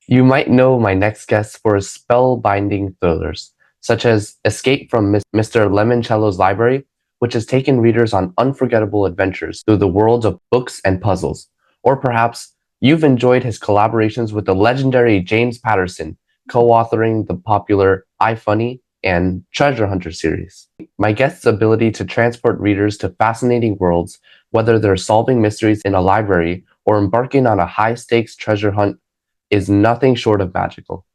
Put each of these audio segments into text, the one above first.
You might know my next guest for his spellbinding thrillers, such as Escape from Mr. Lemoncello's Library, which has taken readers on unforgettable adventures through the worlds of books and puzzles. Or perhaps you've enjoyed his collaborations with the legendary James Patterson, co-authoring the popular iFunny and Treasure Hunter series. My guest's ability to transport readers to fascinating worlds, whether they're solving mysteries in a library or embarking on a high-stakes treasure hunt, is nothing short of magical.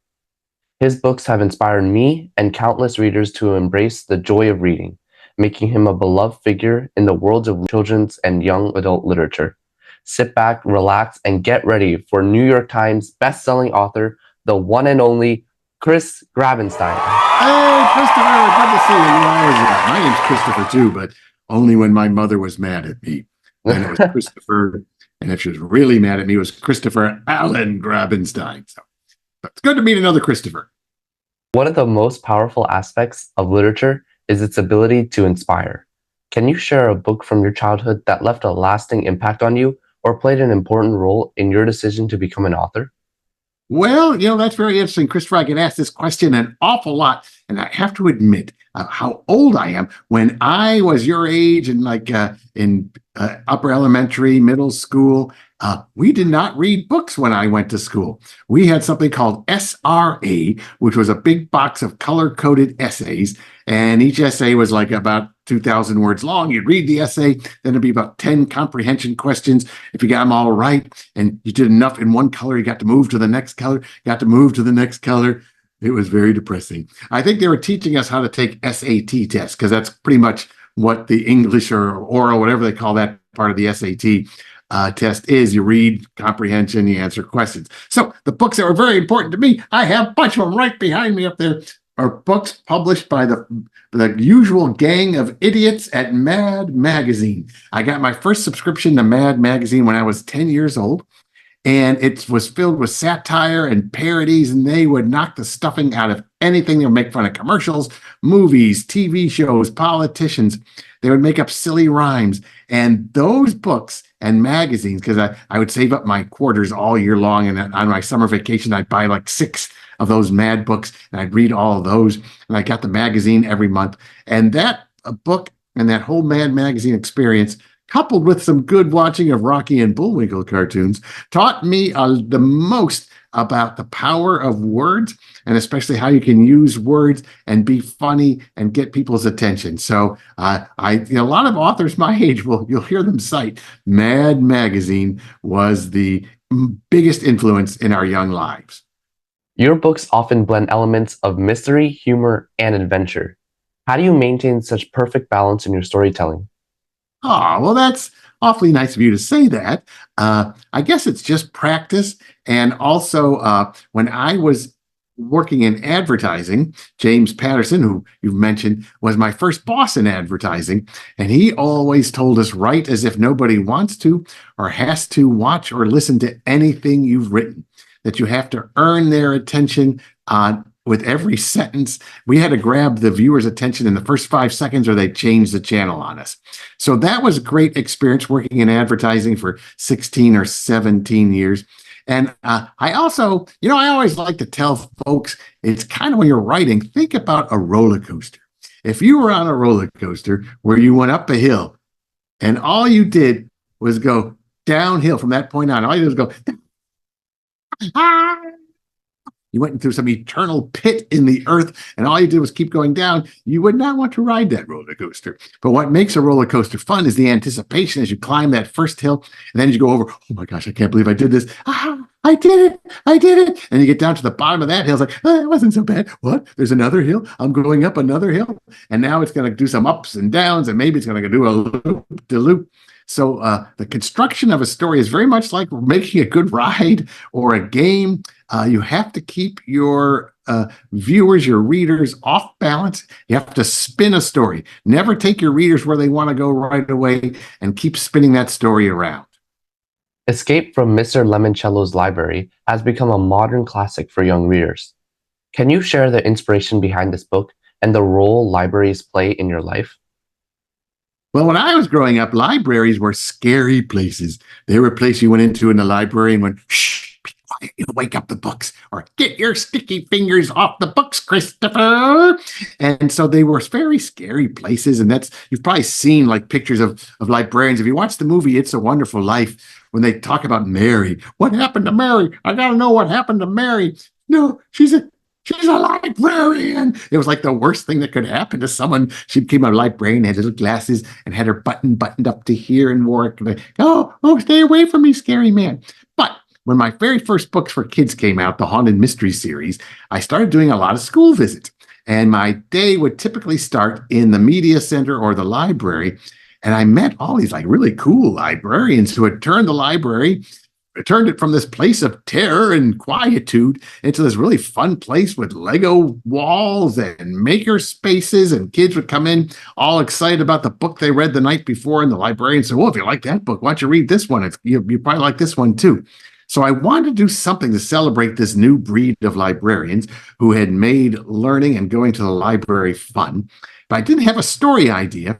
His books have inspired me and countless readers to embrace the joy of reading, making him a beloved figure in the worlds of children's and young adult literature. Sit back, relax, and get ready for New York Times best-selling author, the one and only Chris Grabenstein. Hey, Christopher, good to see you. My name's Christopher too, but only when my mother was mad at me. Then it was Christopher, and if she was really mad at me, it was Christopher Allen Grabenstein. So it's good to meet another Christopher. One of the most powerful aspects of literature is its ability to inspire. Can you share a book from your childhood that left a lasting impact on you or played an important role in your decision to become an author? Well, that's very interesting, Christopher. I get asked this question an awful lot, and I have to admit how old I am. When I was your age and in upper elementary, middle school, we did not read books when I went to school. We had something called SRA, which was a big box of color-coded essays, and each essay was like about 2,000 words long. You'd read the essay, then it'd be about 10 comprehension questions. If you got them all right and you did enough in one color, you got to move to the next color, got to move to the next color. It was very depressing. I think they were teaching us how to take SAT tests because that's pretty much what the English or oral, whatever they call that part of the SAT test is. You read comprehension, you answer questions. So the books that were very important to me, I have a bunch of them right behind me up there, are books published by the usual gang of idiots at Mad Magazine. I got my first subscription to Mad Magazine when I was 10 years old, and it was filled with satire and parodies, and they would knock the stuffing out of anything. They would make fun of commercials, movies, TV shows, politicians. They would make up silly rhymes. And those books and magazines, because I would save up my quarters all year long, and on my summer vacation, I'd buy like 6 of those Mad books, and I'd read all of those, and I got the magazine every month. And that book and that whole Mad Magazine experience, coupled with some good watching of Rocky and Bullwinkle cartoons, taught me the most about the power of words, and especially how you can use words and be funny and get people's attention. So a lot of authors my age, you'll hear them cite Mad Magazine was the biggest influence in our young lives. Your books often blend elements of mystery, humor, and adventure. How do you maintain such perfect balance in your storytelling? Oh, well, that's awfully nice of you to say that. I guess it's just practice. And also, when I was working in advertising, James Patterson, who you've mentioned, was my first boss in advertising. And he always told us, write as if nobody wants to or has to watch or listen to anything you've written, that you have to earn their attention with every sentence. We had to grab the viewer's attention in the first 5 seconds or they changed the channel on us. So that was a great experience working in advertising for 16 or 17 years. And I also, I always like to tell folks, it's kind of when you're writing, think about a roller coaster. If you were on a roller coaster where you went up a hill and all you did was go downhill from that point on, all you did was go, you went into some eternal pit in the earth and all you did was keep going down, you would not want to ride that roller coaster. But what makes a roller coaster fun is the anticipation as you climb that first hill, and then as you go over, oh my gosh, I can't believe I did this. I did it. And you get down to the bottom of that hill, it's like, oh, it wasn't so bad. What? There's another hill? I'm going up another hill. And now it's going to do some ups and downs, and maybe it's going to do a loop-de-loop. So the construction of a story is very much like making a good ride or a game. You have to keep your viewers, your readers off balance. You have to spin a story. Never take your readers where they want to go right away and keep spinning that story around. Escape from Mr. Lemoncello's Library has become a modern classic for young readers. Can you share the inspiration behind this book and the role libraries play in your life? Well, when I was growing up, libraries were scary places. They were a place you went into in the library and went, shh, be You wake up the books, or get your sticky fingers off the books, Christopher. And so they were very scary places. And you've probably seen like pictures of librarians. If you watch the movie It's a Wonderful Life, when they talk about Mary, what happened to Mary? I got to know what happened to Mary. No, she's a librarian. It was like the worst thing that could happen to someone. She became a librarian, had little glasses, and had her buttoned up to here and wore it. Like, oh, stay away from me, scary man. But when my very first books for kids came out, the Haunted Mystery series, I started doing a lot of school visits. And my day would typically start in the media center or the library. And I met all these like really cool librarians who had turned it from this place of terror and quietude into this really fun place with Lego walls and maker spaces. And kids would come in all excited about the book they read the night before. And the librarian said, well, if you like that book, why don't you read this one? You probably like this one too. So I wanted to do something to celebrate this new breed of librarians who had made learning and going to the library fun. But I didn't have a story idea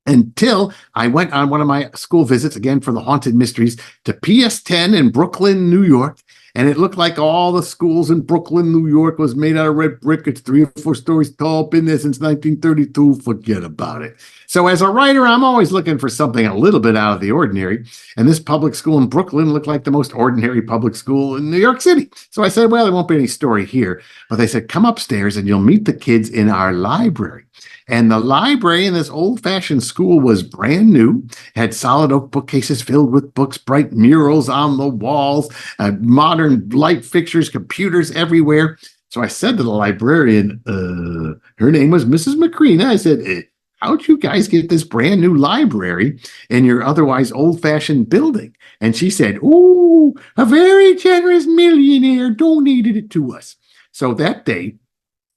until I went on one of my school visits, again for the Haunted Mysteries, to PS10 in Brooklyn, New York. And it looked like all the schools in Brooklyn, New York was made out of red brick. It's 3 or 4 stories tall, been there since 1932. Forget about it. So as a writer, I'm always looking for something a little bit out of the ordinary. And this public school in Brooklyn looked like the most ordinary public school in New York City. So I said, well, there won't be any story here. But they said, come upstairs and you'll meet the kids in our library. And the library in this old-fashioned school was brand new, had solid oak bookcases filled with books, bright murals on the walls, modern light fixtures, computers everywhere. So I said to the librarian, her name was Mrs. Macrina. I said, how'd you guys get this brand new library in your otherwise old-fashioned building? And she said, oh, a very generous millionaire donated it to us. So that day,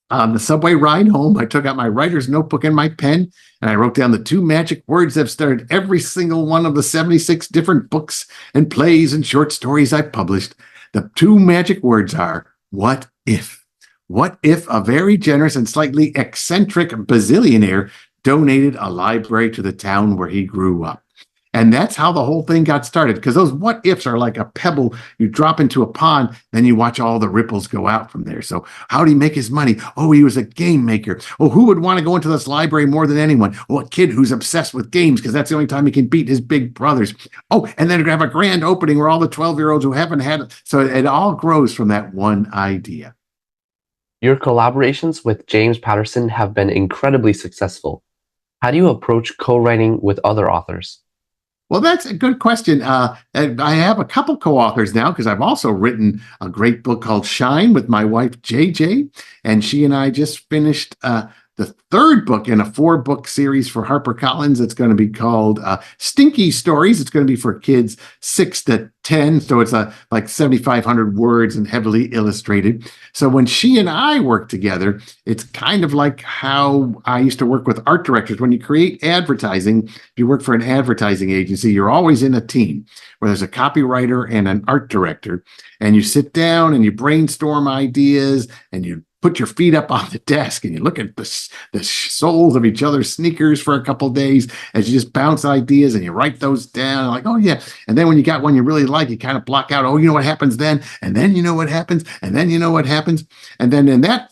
on the subway ride home, I took out my writer's notebook and my pen, and I wrote down the 2 magic words that have started every single one of the 76 different books and plays and short stories I published. The 2 magic words are, what if? What if a very generous and slightly eccentric bazillionaire donated a library to the town where he grew up? And that's how the whole thing got started, because those what ifs are like a pebble you drop into a pond, then you watch all the ripples go out from there. So how did he make his money? Oh, he was a game maker. Oh, who would want to go into this library more than anyone? Oh, a kid who's obsessed with games because that's the only time he can beat his big brothers. Oh, and then have a grand opening where all the 12-year-olds who haven't had it. So it all grows from that one idea. Your collaborations with James Patterson have been incredibly successful. How do you approach co-writing with other authors? Well, that's a good question. I have a couple co-authors now because I've also written a great book called Shine with my wife, JJ, and she and I just finished the 3rd book in a 4-book series for HarperCollins. It's going to be called Stinky Stories. It's going to be for kids 6 to 10, so it's like 7,500 words and heavily illustrated. So when she and I work together, it's kind of like how I used to work with art directors. When you create advertising, if you work for an advertising agency, you're always in a team where there's a copywriter and an art director, and you sit down and you brainstorm ideas and you put your feet up on the desk and you look at the soles of each other's sneakers for a couple of days as you just bounce ideas and you write those down like, oh yeah. And then when you got one you really like, you kind of block out, oh, you know what happens then? And then you know what happens? And then you know what happens? And then in that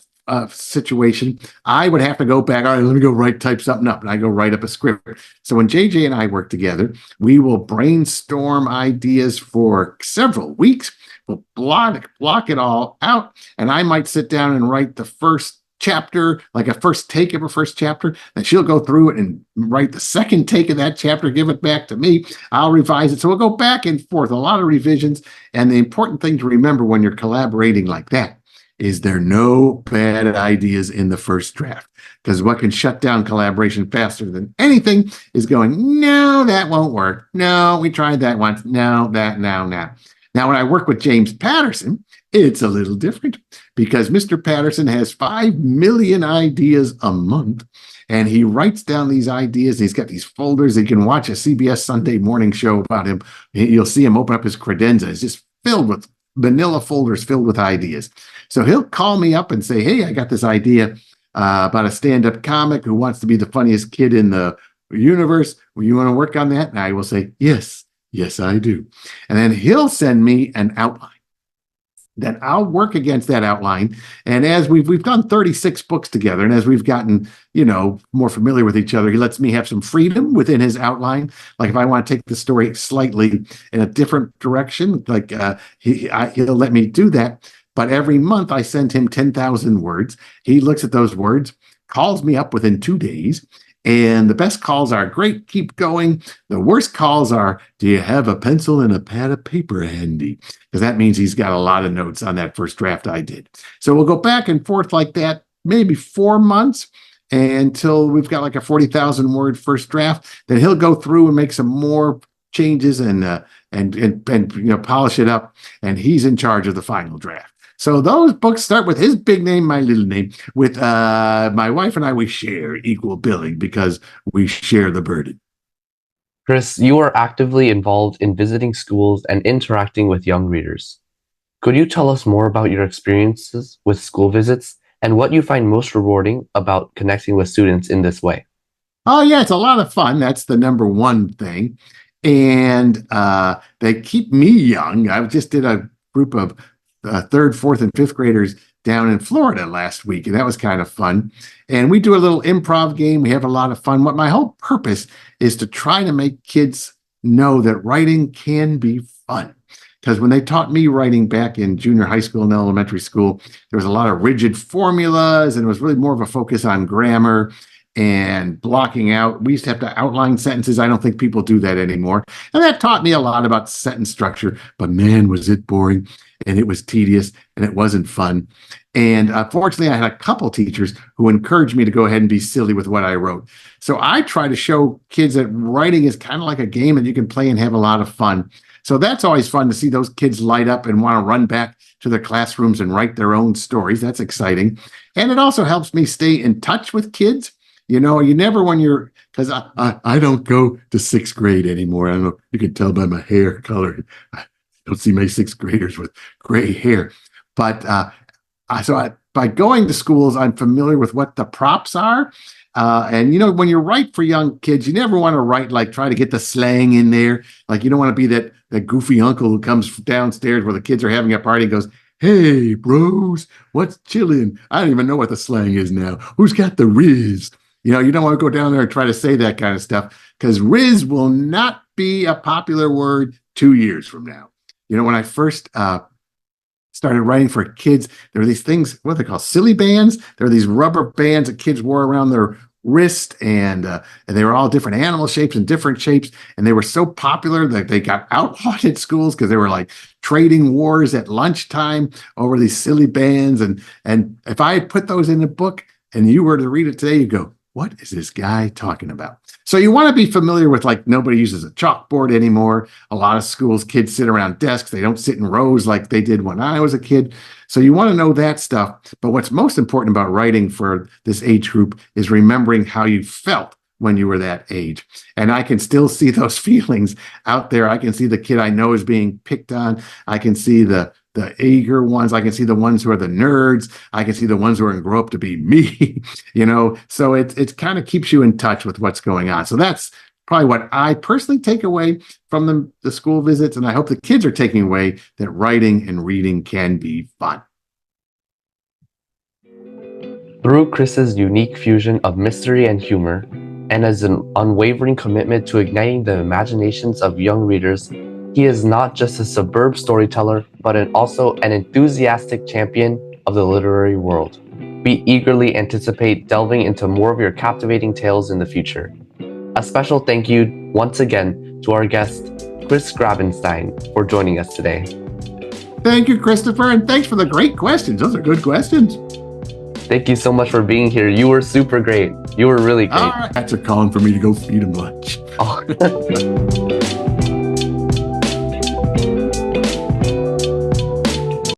situation, I would have to go back, all right, let me go type something up. And I go write up a script. So when JJ and I work together, we will brainstorm ideas for several weeks. We'll block it all out, and I might sit down and write the first chapter, like a first take of her first chapter, then she'll go through it and write the second take of that chapter, give it back to me. I'll revise it. So we'll go back and forth, a lot of revisions. And the important thing to remember when you're collaborating like that is there are no bad ideas in the first draft. Because what can shut down collaboration faster than anything is going, no, that won't work. No, we tried that once. No, that, now. Now, when I work with James Patterson, it's a little different because Mr. Patterson has 5 million ideas a month, and he writes down these ideas. He's got these folders. You can watch a CBS Sunday morning show about him. You'll see him open up his credenza. It's just filled with manila folders filled with ideas. So he'll call me up and say, hey, I got this idea about a stand-up comic who wants to be the funniest kid in the universe. Well, you want to work on that? And I will say, yes, I do. And then he'll send me an outline. then I'll work against that outline. And as we've done 36 books together, and as we've gotten, more familiar with each other, he lets me have some freedom within his outline. Like if I want to take the story slightly in a different direction, like he'll let me do that. But every month I send him 10,000 words. He looks at those words, calls me up within 2 days. And the best calls are great, keep going. The worst calls are, do you have a pencil and a pad of paper handy? Because that means he's got a lot of notes on that first draft I did. So we'll go back and forth like that, maybe 4 months until we've got like a 40,000 word first draft. Then he'll go through and make some more changes and polish it up. And he's in charge of the final draft. So those books start with his big name, my little name. With my wife and I, we share equal billing because we share the burden. Chris, you are actively involved in visiting schools and interacting with young readers. Could you tell us more about your experiences with school visits and what you find most rewarding about connecting with students in this way? Oh, yeah, it's a lot of fun. That's the number one thing. And they keep me young. I just did a group of third, fourth, and fifth graders down in Florida last week, and that was kind of fun. And we do a little improv game. We have a lot of fun. What my whole purpose is to try to make kids know that writing can be fun. Because when they taught me writing back in junior high school and elementary school, there was a lot of rigid formulas, and it was really more of a focus on grammar and blocking out. We used to have to outline sentences. I don't think people do that anymore. And that taught me a lot about sentence structure, but man, was it boring, and it was tedious, and it wasn't fun. And fortunately, I had a couple teachers who encouraged me to go ahead and be silly with what I wrote. So I try to show kids that writing is kind of like a game that you can play and have a lot of fun. So that's always fun to see those kids light up and want to run back to their classrooms and write their own stories. That's exciting. And it also helps me stay in touch with kids. You never because I don't go to sixth grade anymore. I don't know, you can tell by my hair color. I don't see my sixth graders with gray hair. But by going to schools, I'm familiar with what the props are. And when you write for young kids, you never want to write try to get the slang in there. Like you don't want to be that goofy uncle who comes downstairs where the kids are having a party and goes, "Hey, bros, what's chillin'?" I don't even know what the slang is now. Who's got the riz? You don't want to go down there and try to say that kind of stuff because riz will not be a popular word 2 years from now. When I first started writing for kids, there were these things, what are they called? Silly bands. There were these rubber bands that kids wore around their wrist, and they were all different animal shapes and different shapes. And they were so popular that they got outlawed at schools because they were like trading wars at lunchtime over these silly bands. And if I had put those in a book and you were to read it today, you'd go, what is this guy talking about? So you want to be familiar with nobody uses a chalkboard anymore. A lot of schools, kids sit around desks. They don't sit in rows like they did when I was a kid. So you want to know that stuff. But what's most important about writing for this age group is remembering how you felt when you were that age. And I can still see those feelings out there. I can see the kid I know is being picked on. I can see the eager ones. I can see the ones who are the nerds. I can see the ones who are going to grow up to be me, so it kind of keeps you in touch with what's going on. So that's probably what I personally take away from the school visits. And I hope the kids are taking away that writing and reading can be fun. Through Chris's unique fusion of mystery and humor, and as an unwavering commitment to igniting the imaginations of young readers, he is not just a superb storyteller, but also an enthusiastic champion of the literary world. We eagerly anticipate delving into more of your captivating tales in the future. A special thank you once again to our guest, Chris Grabenstein, for joining us today. Thank you, Christopher, and thanks for the great questions. Those are good questions. Thank you so much for being here. You were super great. You were really great. All right. That's a calling for me to go feed him lunch. Oh.